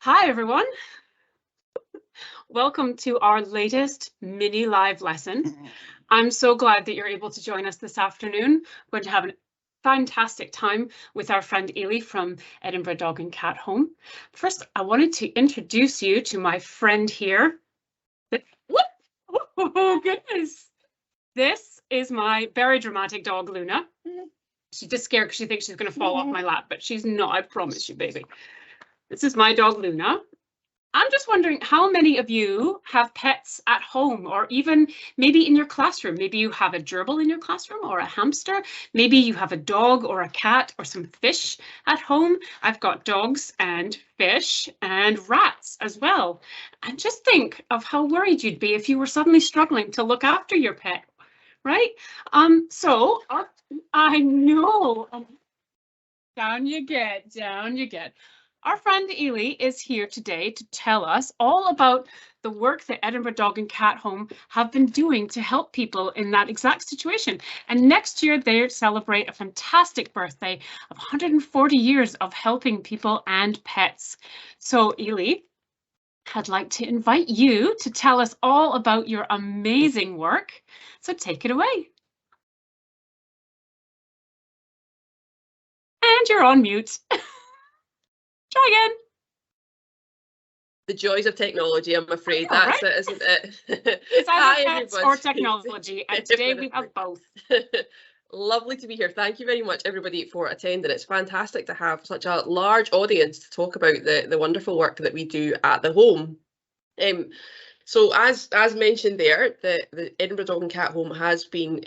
Hi everyone, welcome to our latest mini live lesson. I'm so glad that you're able to join us this afternoon. We're going to have a fantastic time with our friend Eilidh from Edinburgh Dog and Cat Home. First, I wanted to introduce you to my friend here. Oh goodness! This is my very dramatic dog, Luna. She's just scared because she thinks she's going to fall off my lap, but she's not, I promise you, baby. This is my dog, Luna. I'm just wondering how many of you have pets at home or even maybe in your classroom. Maybe you have a gerbil in your classroom or a hamster. Maybe you have a dog or a cat or some fish at home. I've got dogs and fish and rats as well. And just think of how worried you'd be if you were suddenly struggling to look after your pet, right? I know. Down you get, down you get. Our friend Eilidh is here today to tell us all about the work that Edinburgh Dog and Cat Home have been doing to help people in that exact situation. And next year they celebrate a fantastic birthday of 140 years of helping people and pets. So Eilidh, I'd like to invite you to tell us all about your amazing work. So take it away. And you're on mute. Try again. The joys of technology, I'm afraid. That's right. It, isn't it? It's either pets or technology, and today we have both. Lovely to be here. Thank you very much, everybody, for attending. It's fantastic to have such a large audience to talk about the wonderful work that we do at the home. So as mentioned there, the Edinburgh Dog and Cat Home has been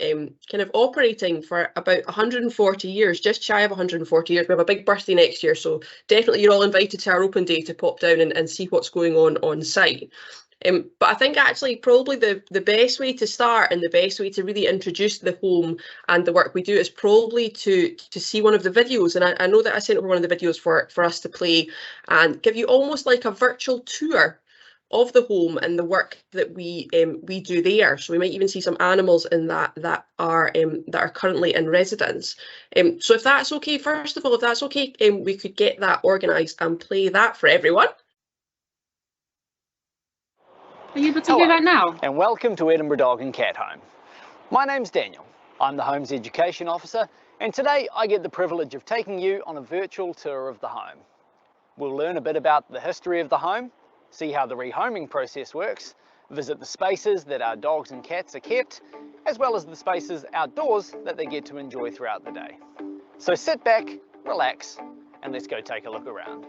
kind of operating for about 140 years, just shy of 140 years. We have a big birthday next year, so definitely you're all invited to our open day to pop down and see what's going on site. But I think actually probably the best way to start and the best way to really introduce the home and the work we do is probably to see one of the videos. And I know that I sent over one of the videos for us to play and give you almost like a virtual tour of the home and the work that we do there. So we might even see some animals in that are currently in residence. So if that's okay, first of all, if that's okay, we could get that organised and play that for everyone. Are you able to do that now? And welcome to Edinburgh Dog and Cat Home. My name's Daniel. I'm the Home's Education Officer, and today I get the privilege of taking you on a virtual tour of the home. We'll learn a bit about the history of the home, see how the rehoming process works, visit the spaces that our dogs and cats are kept, as well as the spaces outdoors that they get to enjoy throughout the day. So sit back, relax, and let's go take a look around.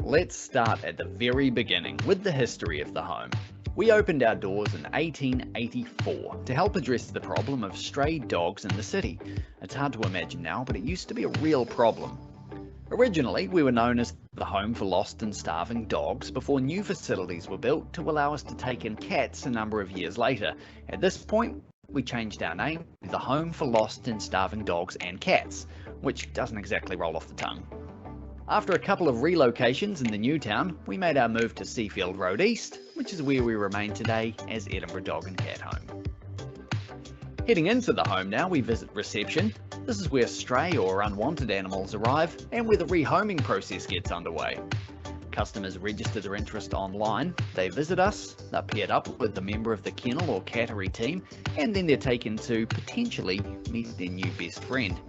Let's start at the very beginning with the history of the home. We opened our doors in 1884 to help address the problem of stray dogs in the city. It's hard to imagine now, but it used to be a real problem. Originally, we were known as the Home for Lost and Starving Dogs before new facilities were built to allow us to take in cats a number of years later. At this point, we changed our name to the Home for Lost and Starving Dogs and Cats, which doesn't exactly roll off the tongue. After a couple of relocations in the new town, we made our move to Seafield Road East, which is where we remain today as Edinburgh Dog and Cat Home. Heading into the home now, we visit reception. This is where stray or unwanted animals arrive and where the rehoming process gets underway. Customers register their interest online, they visit us, they're paired up with a member of the kennel or cattery team, and then they're taken to potentially meet their new best friend.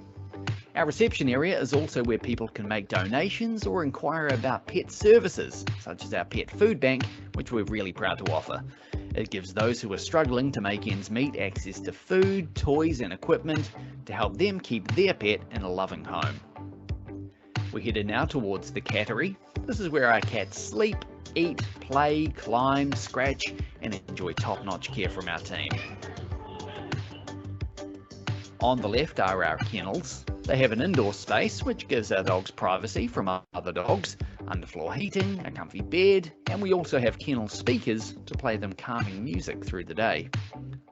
Our reception area is also where people can make donations or inquire about pet services, such as our pet food bank, which we're really proud to offer. It gives those who are struggling to make ends meet access to food, toys and equipment to help them keep their pet in a loving home. We're headed now towards the cattery. This is where our cats sleep, eat, play, climb, scratch and enjoy top-notch care from our team. On the left are our kennels. They have an indoor space which gives our dogs privacy from other dogs, underfloor heating, a comfy bed, and we also have kennel speakers to play them calming music through the day.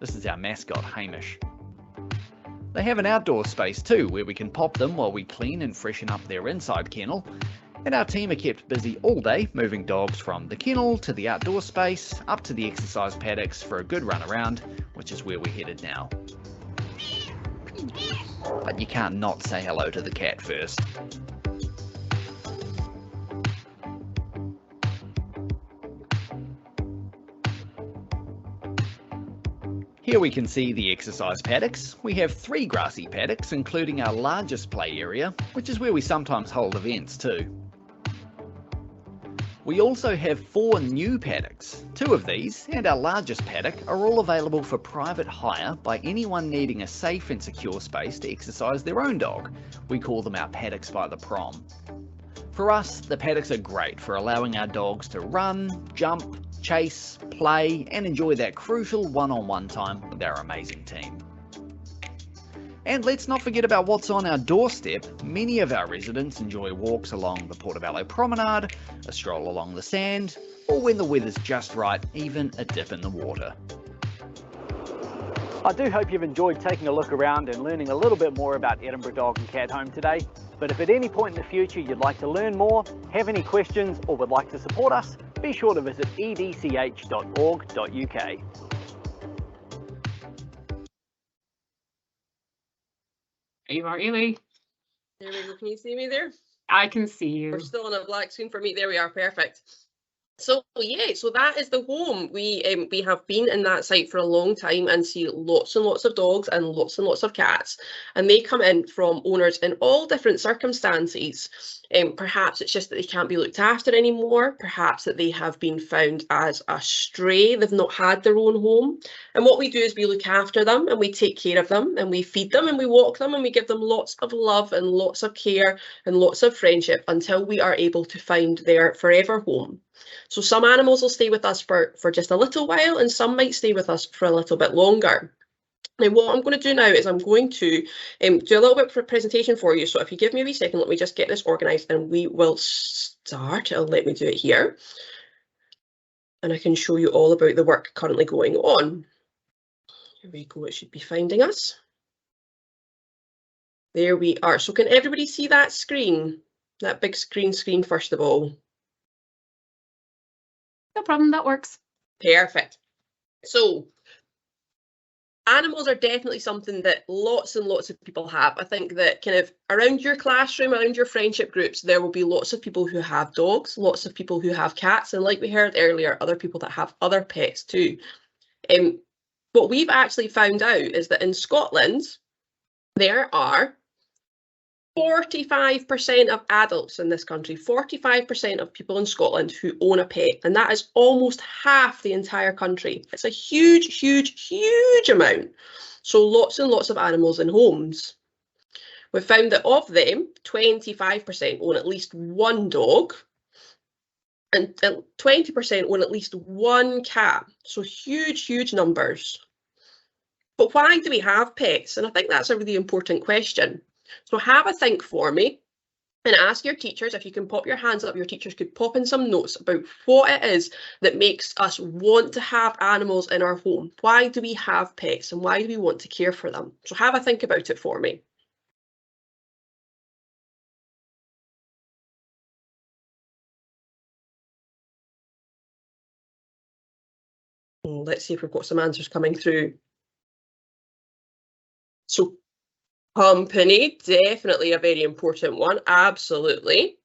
This is our mascot Hamish. They have an outdoor space too where we can pop them while we clean and freshen up their inside kennel, And our team are kept busy all day, moving dogs from the kennel to the outdoor space, up to the exercise paddocks for a good run around, which is where we're headed now. But you can't not say hello to the cat first. Here we can see the exercise paddocks. We have 3 grassy paddocks, including our largest play area, which is where we sometimes hold events too. We also have 4 new paddocks. 2 of these, and our largest paddock, are all available for private hire by anyone needing a safe and secure space to exercise their own dog. We call them our paddocks by the prom. For us, the paddocks are great for allowing our dogs to run, jump, chase, play, and enjoy that crucial one-on-one time with our amazing team. And let's not forget about what's on our doorstep. Many of our residents enjoy walks along the Portobello Promenade, a stroll along the sand, or when the weather's just right, even a dip in the water. I do hope you've enjoyed taking a look around and learning a little bit more about Edinburgh Dog and Cat Home today. But if at any point in the future you'd like to learn more, have any questions, or would like to support us, be sure to visit edch.org.uk. There you are, Eilidh. There we go. Can you see me there? I can see you. We're still on a black screen for me. There we are. Perfect. So yeah, so that is the home. We have been in that site for a long time and see lots and lots of dogs and lots of cats, and they come in from owners in all different circumstances. Perhaps it's just that they can't be looked after anymore. Perhaps that they have been found as a stray. They've not had their own home. And what we do is we look after them and we take care of them and we feed them and we walk them and we give them lots of love and lots of care and lots of friendship until we are able to find their forever home. So some animals will stay with us for just a little while, and some might stay with us for a little bit longer. Now what I'm going to do now is I'm going to do a little bit of a presentation for you. So if you give me a wee second, let me just get this organised and we will start. It'll let me do it here. And I can show you all about the work currently going on. Here we go, it should be finding us. There we are. So can everybody see that screen? That big screen first of all? No problem, that works. Perfect. So animals are definitely something that lots and lots of people have. I think that kind of around your classroom, around your friendship groups, there will be lots of people who have dogs, lots of people who have cats, and like we heard earlier, other people that have other pets too. What we've actually found out is that in Scotland, there are 45% of adults in this country, 45% of people in Scotland who own a pet, and that is almost half the entire country. It's a huge, huge, huge amount. So lots and lots of animals in homes. We've found that of them, 25% own at least one dog, and 20% own at least one cat. So huge, huge numbers. But why do we have pets? And I think that's a really important question. So have a think for me and ask your teachers, if you can pop your hands up, your teachers could pop in some notes about what it is that makes us want to have animals in our home. Why do we have pets and why do we want to care for them? So have a think about it for me. Let's see if we've got some answers coming through. So company, definitely a very important one, absolutely.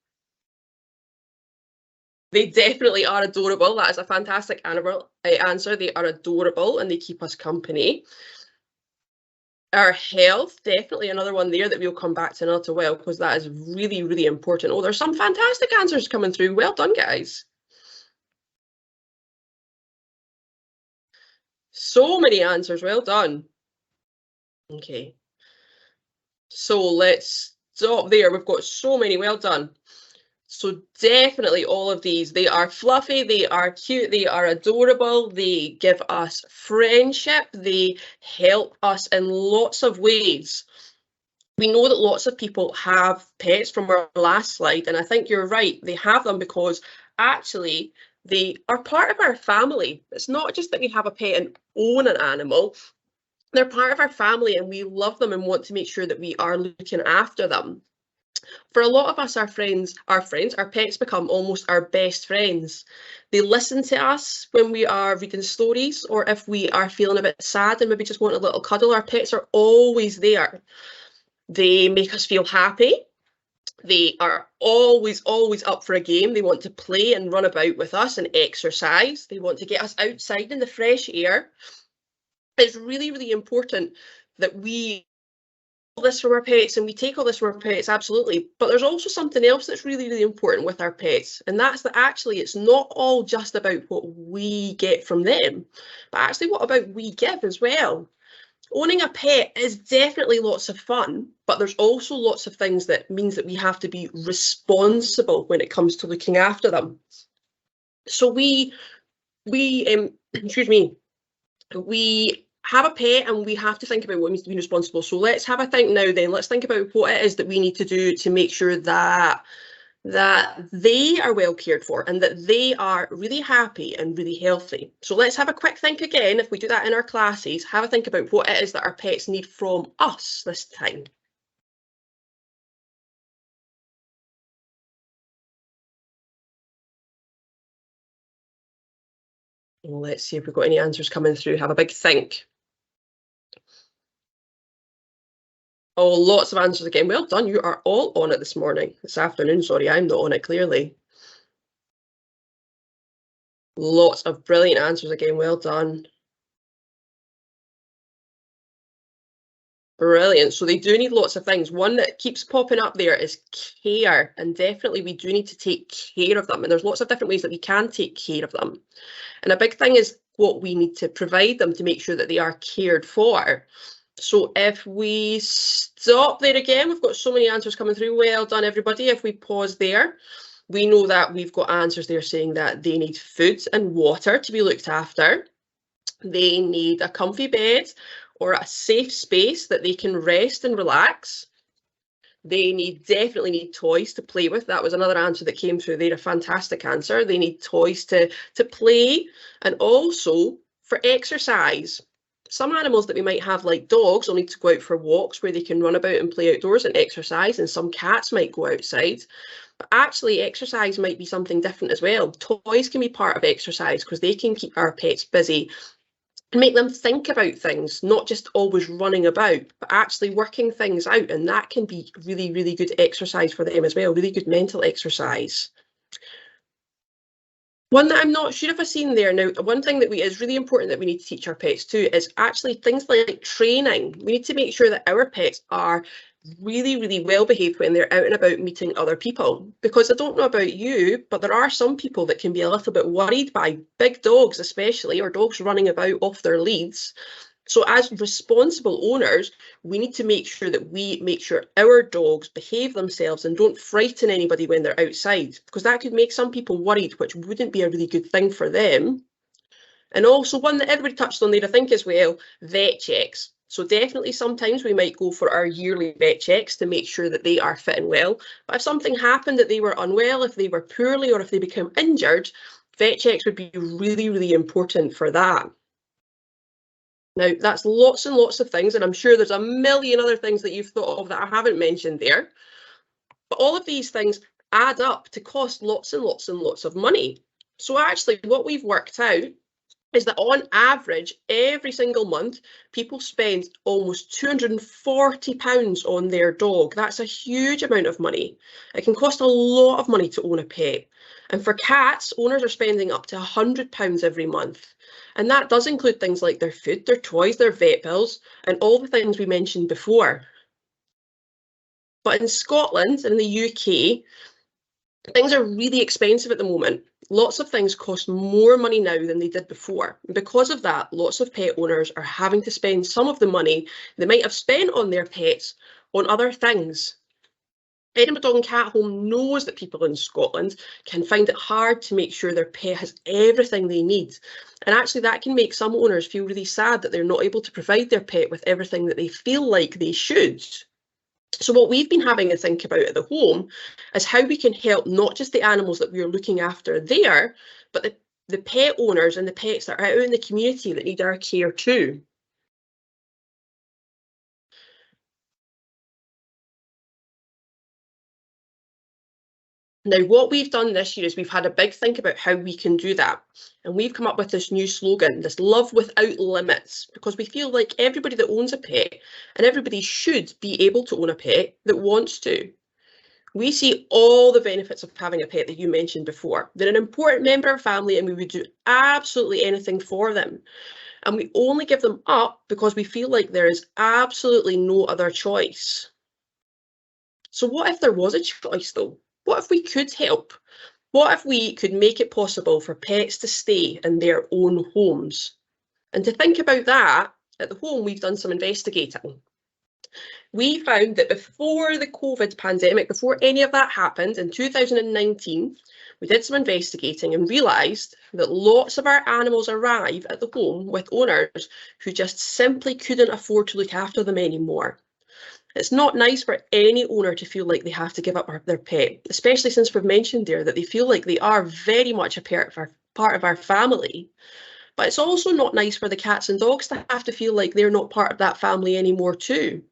They definitely are adorable. That is a fantastic answer. They are adorable and they keep us company. Our health, definitely another one there that we'll come back to in a little while because that is really, really important. Oh, there's some fantastic answers coming through. Well done, guys. So many answers. Well done. Okay. So let's stop there. We've got so many. Well done. So definitely all of these, they are fluffy, they are cute, they are adorable, they give us friendship, they help us in lots of ways. We know that lots of people have pets from our last slide, and I think you're right, they have them because actually they are part of our family. It's not just that we have a pet and own an animal, they're part of our family and we love them and want to make sure that we are looking after them. For a lot of us, our pets become almost our best friends. They listen to us when we are reading stories, or if we are feeling a bit sad and maybe just want a little cuddle, our pets are always there. They make us feel happy. They are always up for a game. They want to play and run about with us and exercise. They want to get us outside in the fresh air. It's really, really important that we this from our pets, and we take all this from our pets, absolutely, but there's also something else that's really, really important with our pets, and that's that actually it's not all just about what we get from them, but actually what about we give as well. Owning a pet is definitely lots of fun, but there's also lots of things that means that we have to be responsible when it comes to looking after them. So we excuse me, we have a pet and we have to think about what it means to be responsible. So let's have a think now then. Let's think about what it is that we need to do to make sure that they are well cared for and that they are really happy and really healthy. So let's have a quick think again. If we do that in our classes, have a think about what it is that our pets need from us this time. Well, let's see if we've got any answers coming through. Have a big think. Oh, lots of answers again. Well done. You are all on it this afternoon. Sorry, I'm not on it, clearly. Lots of brilliant answers again. Well done. Brilliant. So they do need lots of things. One that keeps popping up there is care. And definitely we do need to take care of them. And there's lots of different ways that we can take care of them. And a big thing is what we need to provide them to make sure that they are cared for. So if we stop there again, we've got so many answers coming through. Well done, everybody. If we pause there, we know that we've got answers there saying that they need food and water to be looked after. They need a comfy bed or a safe space that they can rest and relax. They definitely need toys to play with. That was another answer that came through there, a fantastic answer. They need toys to play and also for exercise. Some animals that we might have, like dogs, will need to go out for walks where they can run about and play outdoors and exercise, and some cats might go outside. But actually, exercise might be something different as well. Toys can be part of exercise because they can keep our pets busy and make them think about things, not just always running about, but actually working things out. And that can be really, really good exercise for them as well, really good mental exercise. One that I'm not sure if I've seen there now, one thing that is really important that we need to teach our pets too is actually things like training. We need to make sure that our pets are really, really well behaved when they're out and about meeting other people. Because I don't know about you, but there are some people that can be a little bit worried by big dogs especially, or dogs running about off their leads. So as responsible owners, we need to make sure that we make sure our dogs behave themselves and don't frighten anybody when they're outside, because that could make some people worried, which wouldn't be a really good thing for them. And also one that everybody touched on there, I think as well, vet checks. So definitely sometimes we might go for our yearly vet checks to make sure that they are fit and well. But if something happened that they were unwell, if they were poorly, or if they become injured, vet checks would be really, really important for that. Now, that's lots and lots of things, and I'm sure there's a million other things that you've thought of that I haven't mentioned there. But all of these things add up to cost lots and lots and lots of money. So actually, what we've worked out is that on average, every single month, people spend almost £240 on their dog. That's a huge amount of money. It can cost a lot of money to own a pet. And for cats, owners are spending up to £100 every month. And that does include things like their food, their toys, their vet bills, and all the things we mentioned before. But in Scotland and the UK, things are really expensive at the moment. Lots of things cost more money now than they did before. And because of that, lots of pet owners are having to spend some of the money they might have spent on their pets on other things. Edinburgh Dog and Cat Home knows that people in Scotland can find it hard to make sure their pet has everything they need. And actually that can make some owners feel really sad that they're not able to provide their pet with everything that they feel like they should. So what we've been having to think about at the home is how we can help not just the animals that we are looking after there, but the pet owners and the pets that are out in the community that need our care too. Now, what we've done this year is we've had a big think about how we can do that. And we've come up with this new slogan, this love without limits, because we feel like everybody that owns a pet, and everybody should be able to own a pet that wants to. We see all the benefits of having a pet that you mentioned before. They're an important member of our family and we would do absolutely anything for them. And we only give them up because we feel like there is absolutely no other choice. So what if there was a choice though? What if we could help? What if we could make it possible for pets to stay in their own homes? And to think about that, at the home, we've done some investigating. We found that before the COVID pandemic, before any of that happened in 2019, we did some investigating and realised that lots of our animals arrive at the home with owners who just simply couldn't afford to look after them anymore. It's not nice for any owner to feel like they have to give up their pet, especially since we've mentioned there that they feel like they are very much a part of our family. But it's also not nice for the cats and dogs to have to feel like they're not part of that family anymore too.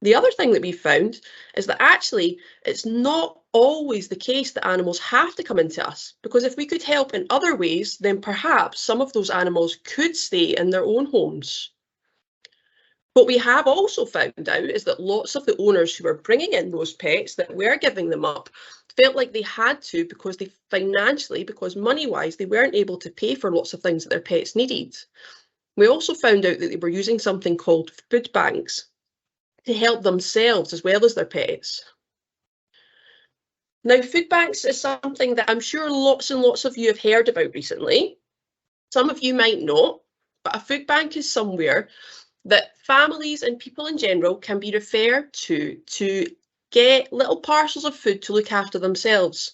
The other thing that we found is that actually it's not always the case that animals have to come into us, because if we could help in other ways, then perhaps some of those animals could stay in their own homes. What we have also found out is that lots of the owners who were bringing in those pets that were giving them up felt like they had to because they financially, because money-wise, they weren't able to pay for lots of things that their pets needed. We also found out that they were using something called food banks to help themselves as well as their pets. Now, food banks is something that I'm sure lots and lots of you have heard about recently. Some of you might not, but a food bank is somewhere that families and people in general can be referred to get little parcels of food to look after themselves,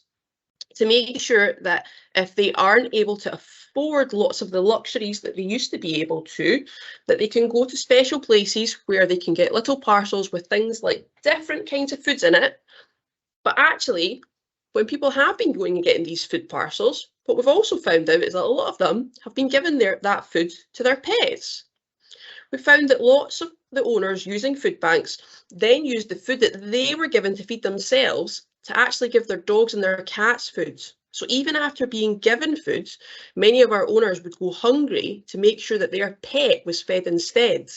to make sure that if they aren't able to afford lots of the luxuries that they used to be able to, that they can go to special places where they can get little parcels with things like different kinds of foods in it. But actually, when people have been going and getting these food parcels, what we've also found out is that a lot of them have been given that food to their pets. We found that lots of the owners using food banks then used the food that they were given to feed themselves to actually give their dogs and their cats food. So even after being given food, many of our owners would go hungry to make sure that their pet was fed instead.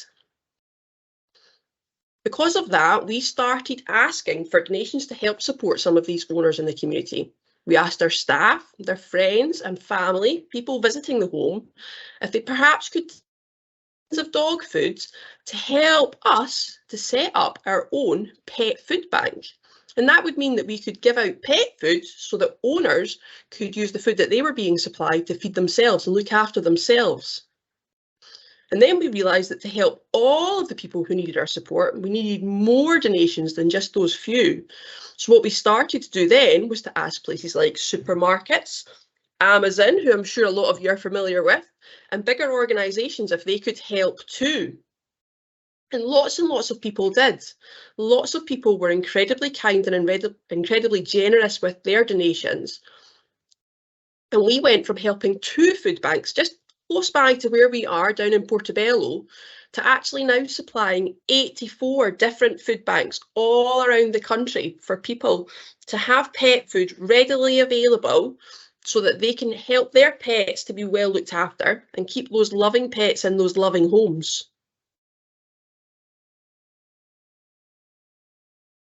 Because of that, we started asking for donations to help support some of these owners in the community. We asked our staff, their friends and family, people visiting the home, if they perhaps could of dog foods to help us to set up our own pet food bank. And that would mean that we could give out pet food so that owners could use the food that they were being supplied to feed themselves and look after themselves. And then we realised that to help all of the people who needed our support, we needed more donations than just those few. So what we started to do then was to ask places like supermarkets, Amazon, who I'm sure a lot of you are familiar with, and bigger organisations if they could help too. And lots of people did. Lots of people were incredibly kind and incredibly generous with their donations. And we went from helping 2 food banks just close by to where we are down in Portobello to actually now supplying 84 different food banks all around the country for people to have pet food readily available so that they can help their pets to be well looked after and keep those loving pets in those loving homes.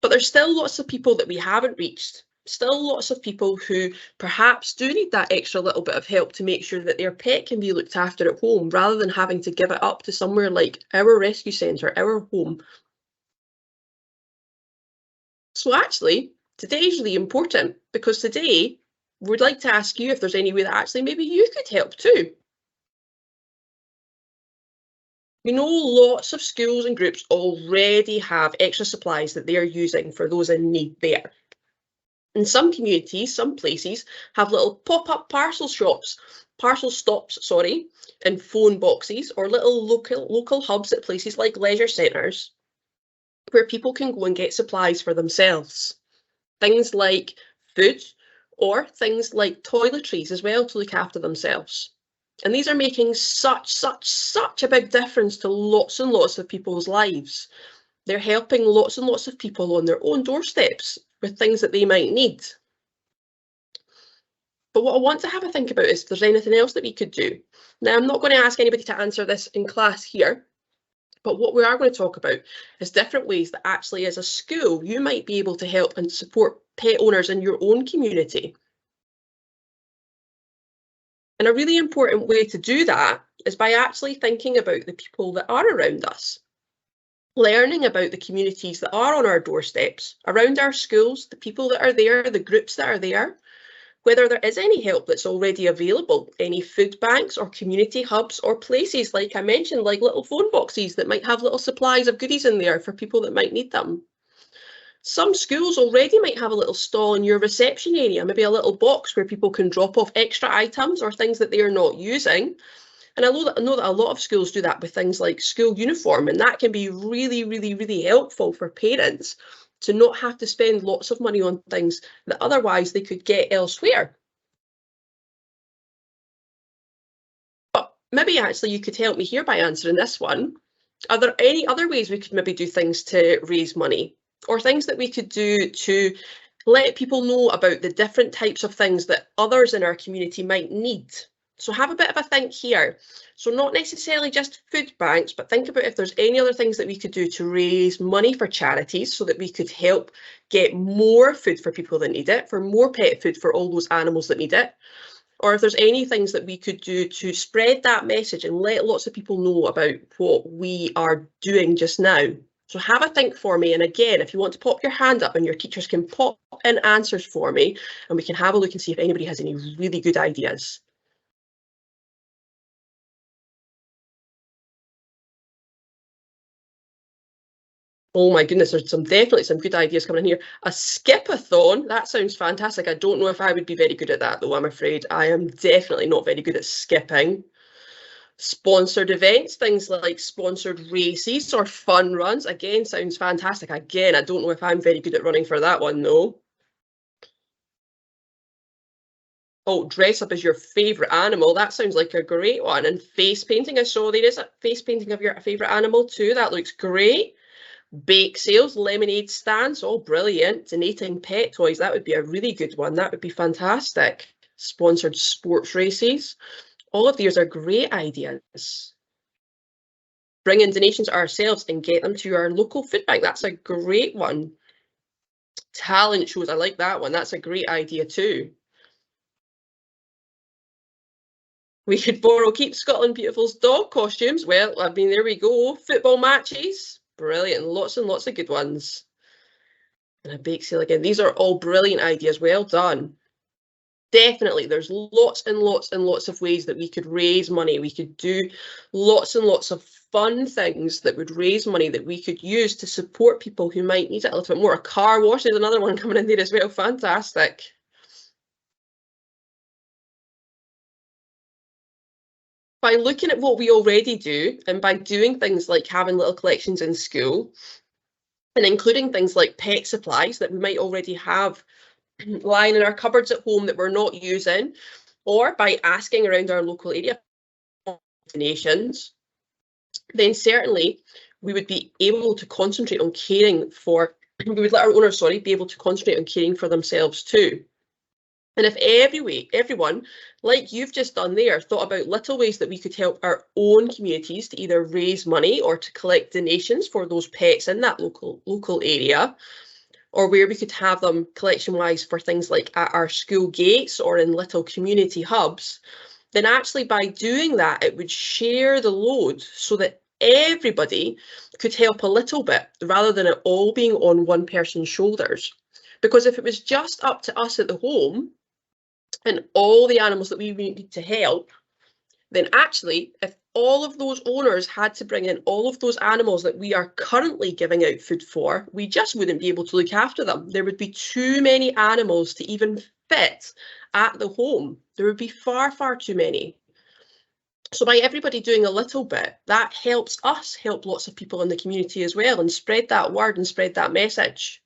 But there's still lots of people that we haven't reached. Still lots of people who perhaps do need that extra little bit of help to make sure that their pet can be looked after at home rather than having to give it up to somewhere like our rescue centre, our home. So actually, today is really important because today we'd like to ask you if there's any way that actually maybe you could help too. We know lots of schools and groups already have extra supplies that they're using for those in need there. In some communities, some places have little pop-up parcel stops, and phone boxes or little local hubs at places like leisure centres where people can go and get supplies for themselves. Things like food or things like toiletries as well to look after themselves. And these are making such a big difference to lots and lots of people's lives. They're helping lots and lots of people on their own doorsteps with things that they might need. But what I want to have a think about is if there's anything else that we could do. Now, I'm not going to ask anybody to answer this in class here, but what we are going to talk about is different ways that actually as a school, you might be able to help and support pet owners in your own community. And a really important way to do that is by actually thinking about the people that are around us, learning about the communities that are on our doorsteps, around our schools, the people that are there, the groups that are there, whether there is any help that's already available, any food banks or community hubs or places, like I mentioned, like little phone boxes that might have little supplies of goodies in there for people that might need them. Some schools already might have a little stall in your reception area, maybe a little box where people can drop off extra items or things that they are not using. And I know that a lot of schools do that with things like school uniform, and that can be really, really, really helpful for parents to not have to spend lots of money on things that otherwise they could get elsewhere. But maybe actually you could help me here by answering this one. Are there any other ways we could maybe do things to raise money, or things that we could do to let people know about the different types of things that others in our community might need? So have a bit of a think here. So not necessarily just food banks, but think about if there's any other things that we could do to raise money for charities so that we could help get more food for people that need it, for more pet food for all those animals that need it. Or if there's any things that we could do to spread that message and let lots of people know about what we are doing just now. So have a think for me. And again, if you want to pop your hand up and your teachers can pop in answers for me, and we can have a look and see if anybody has any really good ideas. Oh my goodness, there's definitely some good ideas coming in here. A skip-a-thon, that sounds fantastic. I don't know if I would be very good at that though, I'm afraid. I am definitely not very good at skipping. Sponsored events, things like sponsored races or fun runs, again, sounds fantastic. Again, I don't know if I'm very good at running for that one though. Oh, dress up as your favourite animal, that sounds like a great one. And face painting, I saw there is a face painting of your favourite animal too, that looks great. Bake sales, lemonade stands, all brilliant. Donating pet toys, that would be a really good one. That would be fantastic. Sponsored sports races. All of these are great ideas. Bring in donations ourselves and get them to our local food bank. That's a great one. Talent shows, I like that one. That's a great idea too. We could borrow Keep Scotland Beautiful's dog costumes. Well, I mean, there we go. Football matches. Brilliant, lots and lots of good ones. And a bake sale again. These are all brilliant ideas. Well done. Definitely, there's lots and lots and lots of ways that we could raise money. We could do lots and lots of fun things that would raise money that we could use to support people who might need it a little bit more. A car wash, there's another one coming in there as well. Fantastic. By looking at what we already do, and by doing things like having little collections in school, and including things like pet supplies that we might already have lying in our cupboards at home that we're not using, or by asking around our local area for donations, then certainly we would be able to concentrate on caring for, we would let our owners, be able to concentrate on caring for themselves too. And if everyone, like you've just done there, thought about little ways that we could help our own communities to either raise money or to collect donations for those pets in that local area, or where we could have them collection-wise for things like at our school gates or in little community hubs, then actually by doing that, it would share the load so that everybody could help a little bit rather than it all being on one person's shoulders. Because if it was just up to us at the home and all the animals that we need to help, then actually, if all of those owners had to bring in all of those animals that we are currently giving out food for, we just wouldn't be able to look after them. There would be too many animals to even fit at the home. There would be far, far too many. So by everybody doing a little bit, that helps us help lots of people in the community as well and spread that word and spread that message.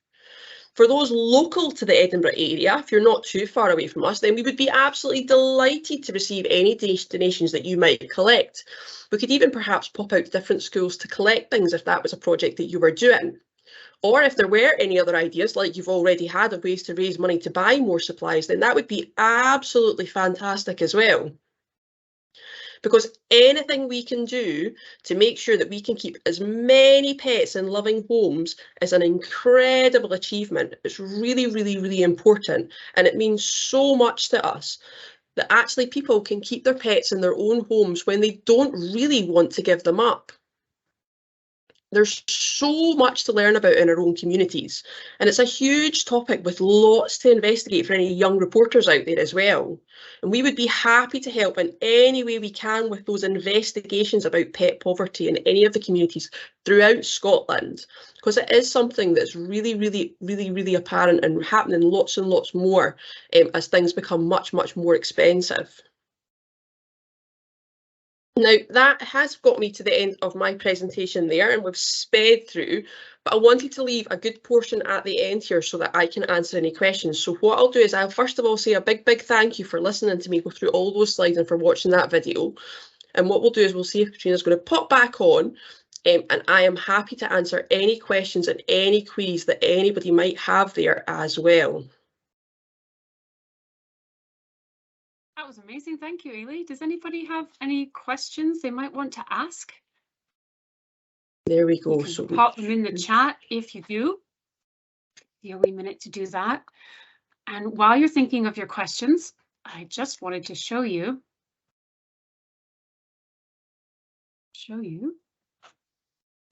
For those local to the Edinburgh area, if you're not too far away from us, then we would be absolutely delighted to receive any donations that you might collect. We could even perhaps pop out to different schools to collect things if that was a project that you were doing. Or if there were any other ideas, like you've already had, of ways to raise money to buy more supplies, then that would be absolutely fantastic as well. Because anything we can do to make sure that we can keep as many pets in loving homes is an incredible achievement. It's really, really, really important. And it means so much to us that actually people can keep their pets in their own homes when they don't really want to give them up. There's so much to learn about in our own communities, and it's a huge topic with lots to investigate for any young reporters out there as well. And we would be happy to help in any way we can with those investigations about pet poverty in any of the communities throughout Scotland, because it is something that's really, really, really, really apparent and happening lots and lots more as things become much, much more expensive. Now, that has got me to the end of my presentation there, and we've sped through, but I wanted to leave a good portion at the end here so that I can answer any questions. So what I'll do is I'll first of all say a big, big thank you for listening to me go through all those slides and for watching that video. And what we'll do is we'll see if Katrina's going to pop back on, and I am happy to answer any questions and any queries that anybody might have there as well. That was amazing. Thank you, Eilidh. Does anybody have any questions they might want to ask? There we go. You can So pop them in the chat if you do. Give you a wee minute to do that. And while you're thinking of your questions, I just wanted to show you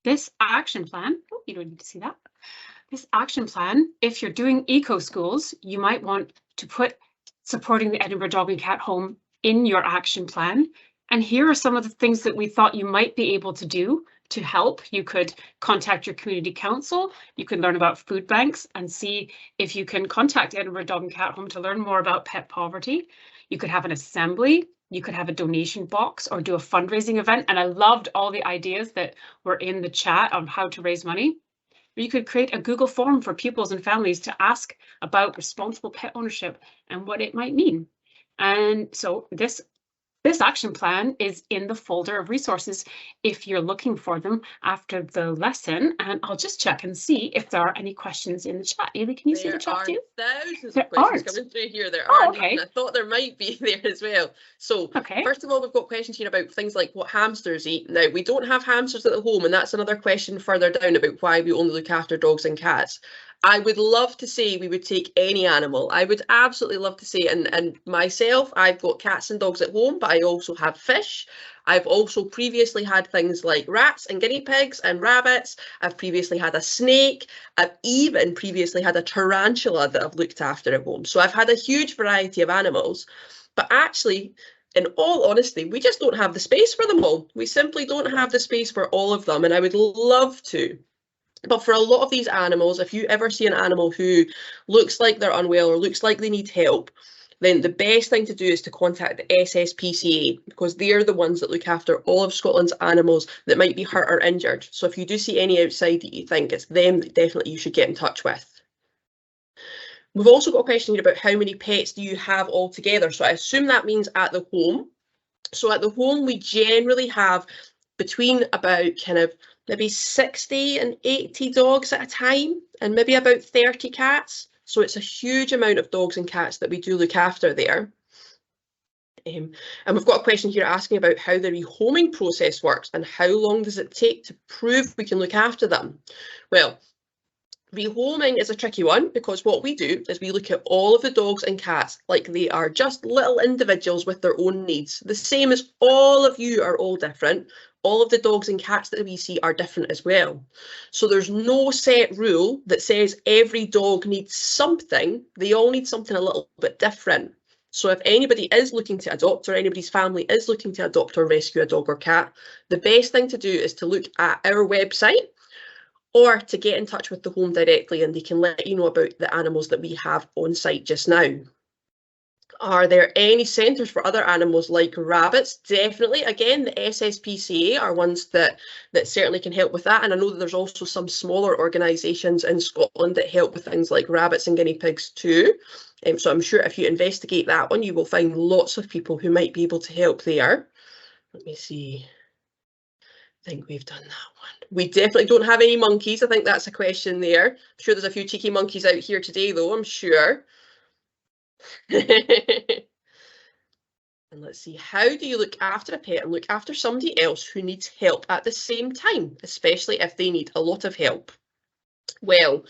this action plan. Oh, you don't need to see that. This action plan, if you're doing eco schools, you might want to put supporting the Edinburgh Dog and Cat Home in your action plan. And here are some of the things that we thought you might be able to do to help. You could contact your community council. You can learn about food banks and see if you can contact Edinburgh Dog and Cat Home to learn more about pet poverty. You could have an assembly. You could have a donation box or do a fundraising event. And I loved all the ideas that were in the chat on how to raise money. Or you could create a Google form for pupils and families to ask about responsible pet ownership and what it might mean. And so this action plan is in the folder of resources if you're looking for them after the lesson. And I'll just check and see if there are any questions in the chat. Eilidh, can you see the chat too? There are thousands There of questions aren't. coming through here. There Oh, are. okay. I thought there might be there as well. So Okay. first of all, we've got questions here about things like what hamsters eat. Now, we don't have hamsters at the home, and that's another question further down about why we only look after dogs and cats. I would love to say we would take any animal. I would absolutely love to say, and myself, I've got cats and dogs at home, but I also have fish. I've also previously had things like rats and guinea pigs and rabbits. I've previously had a snake. I've even previously had a tarantula that I've looked after at home. So I've had a huge variety of animals, but actually, in all honesty, we just don't have the space for them all. We simply don't have the space for all of them, and I would love to. But for a lot of these animals, if you ever see an animal who looks like they're unwell or looks like they need help, then the best thing to do is to contact the SSPCA, because they're the ones that look after all of Scotland's animals that might be hurt or injured. So if you do see any outside that you think it's them, that definitely you should get in touch with. We've also got a question here about how many pets do you have altogether. So I assume that means at the home. So at the home, we generally have between about maybe 60 and 80 dogs at a time, and maybe about 30 cats. So it's a huge amount of dogs and cats that we do look after there. And we've got a question here asking about how the rehoming process works and how long does it take to prove we can look after them. Well, rehoming is a tricky one because what we do is we look at all of the dogs and cats like they are just little individuals with their own needs. The same as all of you are all different. All of the dogs and cats that we see are different as well. So there's no set rule that says every dog needs something. They all need something a little bit different. So if anybody is looking to adopt or anybody's family is looking to adopt or rescue a dog or cat, the best thing to do is to look at our website or to get in touch with the home directly, and they can let you know about the animals that we have on site just now. Are there any centres for other animals like rabbits? Definitely. Again, the SSPCA are ones that certainly can help with that. And I know that there's also some smaller organisations in Scotland that help with things like rabbits and guinea pigs too. So I'm sure if you investigate that one, you will find lots of people who might be able to help there. Let me see. I think we've done that one. We definitely don't have any monkeys. I think that's a question there. I'm sure there's a few cheeky monkeys out here today, though, I'm sure. And let's see, how do you look after a pet and look after somebody else who needs help at the same time, especially if they need a lot of help? Well,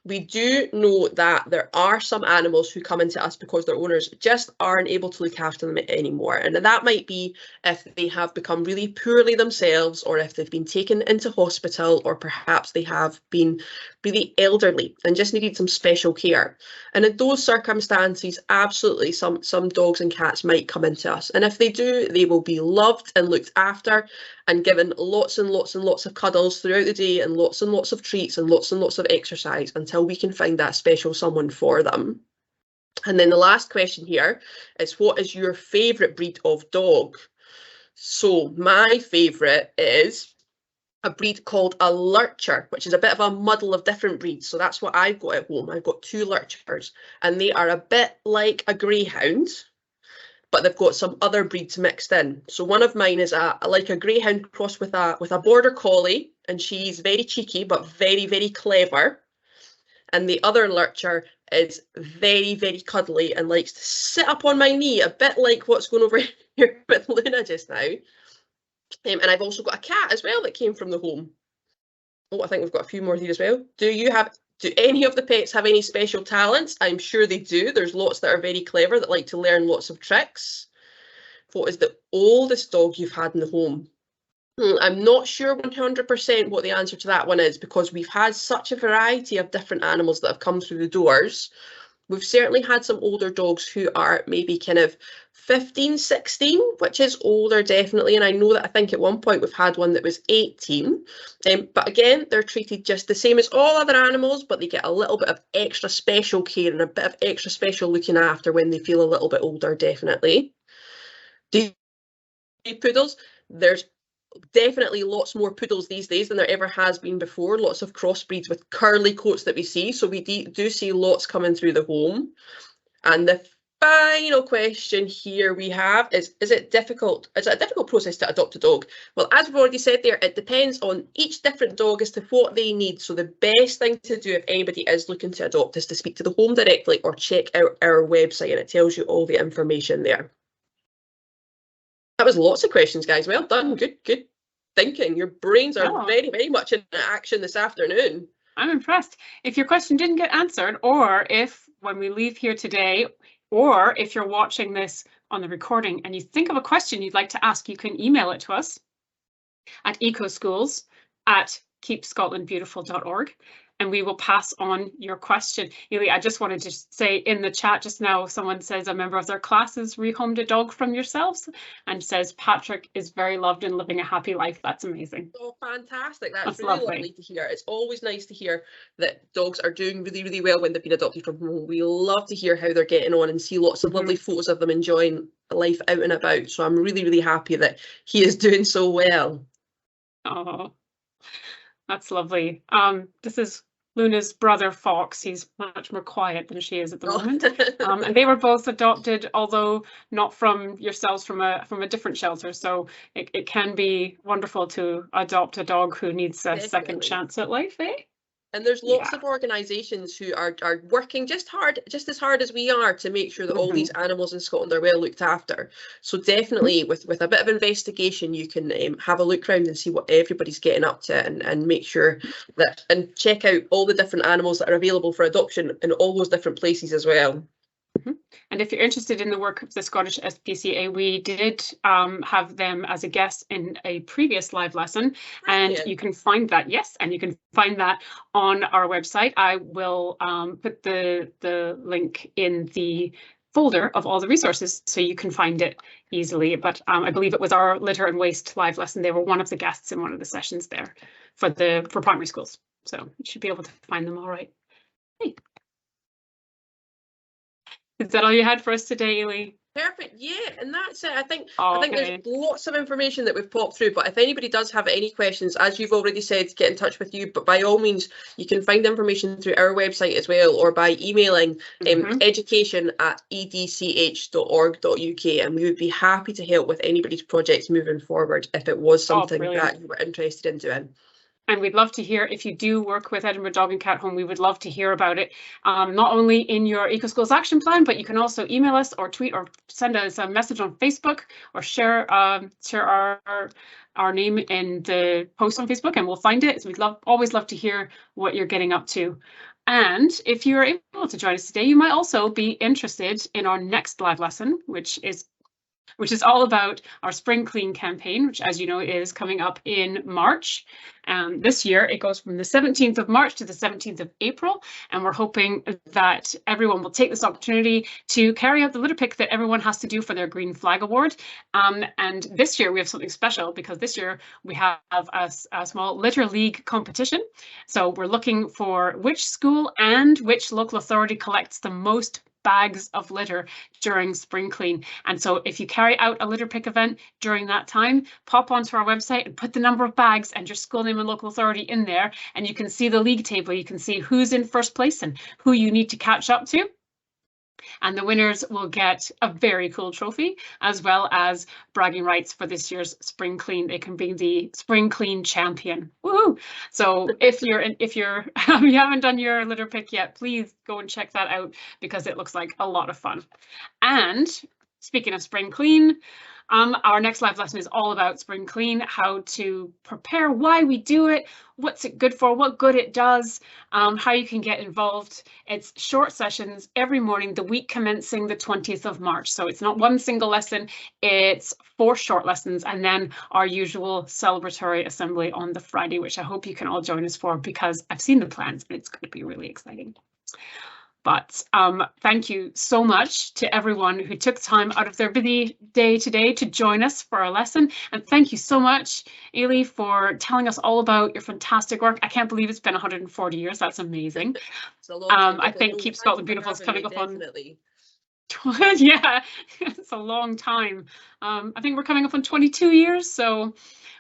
we do know that there are some animals who come into us because their owners just aren't able to look after them anymore. And that might be if they have become really poorly themselves, or if they've been taken into hospital, or perhaps they have been really elderly and just needed some special care. And in those circumstances, absolutely, some dogs and cats might come into us. And if they do, they will be loved and looked after and given lots and lots and lots of cuddles throughout the day, and lots of treats and lots of exercise until we can find that special someone for them. And then the last question here is, what is your favourite breed of dog? So my favourite is a breed called a lurcher, which is a bit of a muddle of different breeds. So that's what I've got at home. I've got 2 lurchers, and they are a bit like a greyhound, but they've got some other breeds mixed in. So one of mine is like a greyhound crossed with a border collie, and she's very cheeky but very, very clever. And the other lurcher is very, very cuddly and likes to sit up on my knee, a bit like what's going over here with Luna just now. And I've also got a cat as well that came from the home. Oh, I think we've got a few more here as well. Do any of the pets have any special talents? I'm sure they do. There's lots that are very clever that like to learn lots of tricks. What is the oldest dog you've had in the home? I'm not sure 100% what the answer to that one is, because we've had such a variety of different animals that have come through the doors. We've certainly had some older dogs who are maybe kind of 15, 16, which is older, definitely. And I know that I think at one point we've had one that was 18. But again, they're treated just the same as all other animals, but they get a little bit of extra special care and a bit of extra special looking after when they feel a little bit older, definitely. Do you poodles? There's definitely lots more poodles these days than there ever has been before. Lots of crossbreeds with curly coats that we see. So we do see lots coming through the home. And the final question here we have is it difficult? Is it a difficult process to adopt a dog? Well, as we've already said there, it depends on each different dog as to what they need. So the best thing to do if anybody is looking to adopt is to speak to the home directly or check out our website, and it tells you all the information there. That was lots of questions, guys. Well done. Good thinking. Your brains are very, very much in action this afternoon. I'm impressed. If your question didn't get answered, or if when we leave here today, or if you're watching this on the recording and you think of a question you'd like to ask, you can email it to us at ecoschools@keepscotlandbeautiful.org. And we will pass on your question. Eilidh, I just wanted to say in the chat just now, someone says a member of their class has rehomed a dog from yourselves, and says Patrick is very loved and living a happy life. That's amazing. Oh, fantastic. That's really lovely. lovely to hear. It's always nice to hear that dogs are doing really, really well when they've been adopted from home. We love to hear how they're getting on and see lots of lovely photos of them enjoying life out and about. So I'm really, really happy that he is doing so well. Oh, that's lovely. This is Luna's brother Fox. He's much more quiet than she is at the moment. And they were both adopted, although not from yourselves, from a different shelter. So it can be wonderful to adopt a dog who needs a second chance at life, eh? And there's lots of organisations who are working just as hard as we are to make sure that all these animals in Scotland are well looked after. So definitely with a bit of investigation, you can have a look around and see what everybody's getting up to, and make sure that, and check out all the different animals that are available for adoption in all those different places as well. And if you're interested in the work of the Scottish SPCA, we did have them as a guest in a previous live lesson, and you can find that, and you can find that on our website. I will put the link in the folder of all the resources so you can find it easily. But I believe it was our litter and waste live lesson. They were one of the guests in one of the sessions there for primary schools. So you should be able to find them all right. Hey. Is that all you had for us today, Eilidh? Perfect. Yeah, and that's it. I think Okay. there's lots of information that we've popped through, but if anybody does have any questions, as you've already said, get in touch with you. But by all means, you can find information through our website as well, or by emailing education@edch.org.uk, and we would be happy to help with anybody's projects moving forward if it was something that you were interested in doing. And we'd love to hear, if you do work with Edinburgh Dog and Cat Home, we would love to hear about it, not only in your Eco-Schools action plan, but you can also email us or tweet or send us a message on Facebook, or share our name in the post on Facebook, and we'll find it. So we'd always love to hear what you're getting up to. And if you're able to join us today, you might also be interested in our next live lesson, which is all about our Spring Clean campaign, which, as you know, is coming up in March. This year, it goes from the 17th of March to the 17th of April, and we're hoping that everyone will take this opportunity to carry out the litter pick that everyone has to do for their Green Flag Award. And this year, we have something special, because this year we have a small litter league competition. So we're looking for which school and which local authority collects the most bags of litter during Spring Clean. And so if you carry out a litter pick event during that time, pop onto our website and put the number of bags and your school name and local authority in there, and you can see the league table. You can see who's in first place and who you need to catch up to. And the winners will get a very cool trophy, as well as bragging rights for this year's Spring Clean. They can be the Spring Clean champion. Woohoo! So if you haven't done your litter pick yet, please go and check that out, because it looks like a lot of fun. And speaking of Spring Clean, our next live lesson is all about Spring Clean, how to prepare, why we do it, what's it good for, what good it does, how you can get involved. It's short sessions every morning, the week commencing the 20th of March. So it's not one single lesson, it's 4 short lessons, and then our usual celebratory assembly on the Friday, which I hope you can all join us for, because I've seen the plans and it's going to be really exciting. But thank you so much to everyone who took time out of their busy day today to join us for our lesson. And thank you so much, Eilidh, for telling us all about your fantastic work. I can't believe it's been 140 years. That's amazing. It's a long time. I think Keep Scotland Beautiful is coming up definitely. on... Yeah, it's a long time. I think we're coming up on 22 years, so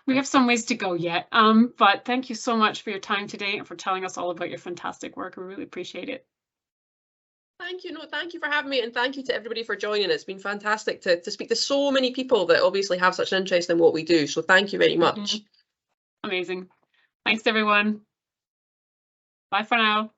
we have some ways to go yet. But thank you so much for your time today and for telling us all about your fantastic work. We really appreciate it. Thank you. No, thank you for having me, and thank you to everybody for joining. It's been fantastic to speak to so many people that obviously have such an interest in what we do. So thank you very much. Amazing. Thanks, everyone. Bye for now.